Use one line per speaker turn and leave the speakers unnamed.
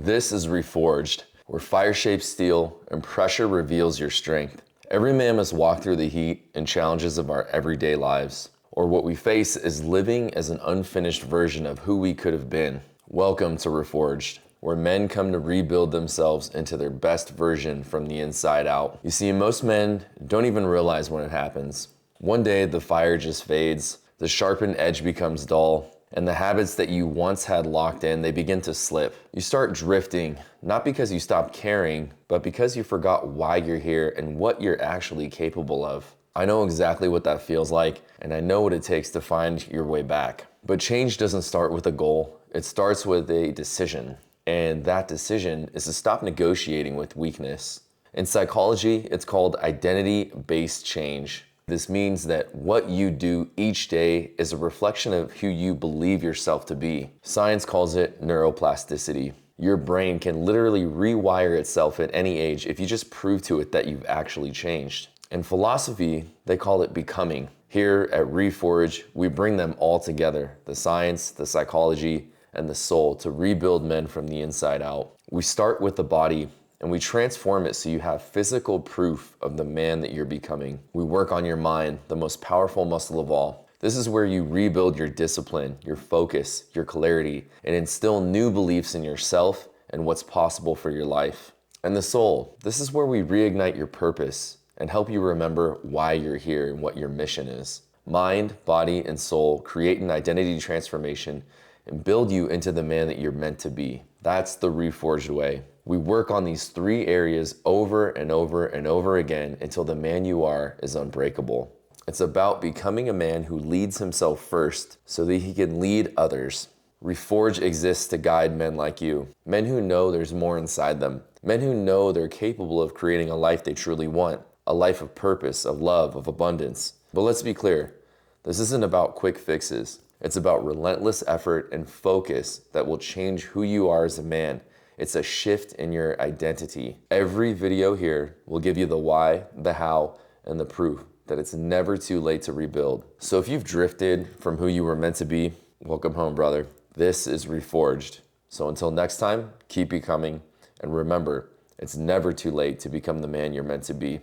This is Reforged, where fire shapes steel and pressure reveals your strength. Every man must walk through the heat and challenges of our everyday lives, or what we face is living as an unfinished version of who we could have been. Welcome to Reforged, where men come to rebuild themselves into their best version from the inside out. You see, most men don't even realize when it happens. One day, the fire just fades, the sharpened edge becomes dull, and the habits that you once had locked in, they begin to slip. You start drifting, not because you stopped caring, but because you forgot why you're here and what you're actually capable of. I know exactly what that feels like, and I know what it takes to find your way back. But change doesn't start with a goal, it starts with a decision. And that decision is to stop negotiating with weakness. In psychology, it's called identity-based change. This means that what you do each day is a reflection of who you believe yourself to be. Science calls it neuroplasticity. Your brain can literally rewire itself at any age if you just prove to it that you've actually changed. In philosophy, they call it becoming. Here at Reforge, we bring them all together, the science, the psychology, and the soul, to rebuild men from the inside out. We start with the body, and we transform it so you have physical proof of the man that you're becoming. We work on your mind, the most powerful muscle of all. This is where you rebuild your discipline, your focus, your clarity, and instill new beliefs in yourself and what's possible for your life. And the soul, this is where we reignite your purpose and help you remember why you're here and what your mission is. Mind, body, and soul create an identity transformation and build you into the man that you're meant to be. That's the Reforged way. We work on these three areas over and over and over again until the man you are is unbreakable. It's about becoming a man who leads himself first so that he can lead others. Reforge exists to guide men like you, men who know there's more inside them, men who know they're capable of creating a life they truly want, a life of purpose, of love, of abundance. But let's be clear, this isn't about quick fixes. It's about relentless effort and focus that will change who you are as a man. It's a shift in your identity. Every video here will give you the why, the how, and the proof that it's never too late to rebuild. So if you've drifted from who you were meant to be, welcome home, brother. This is Reforged. So until next time, keep becoming, and remember, it's never too late to become the man you're meant to be.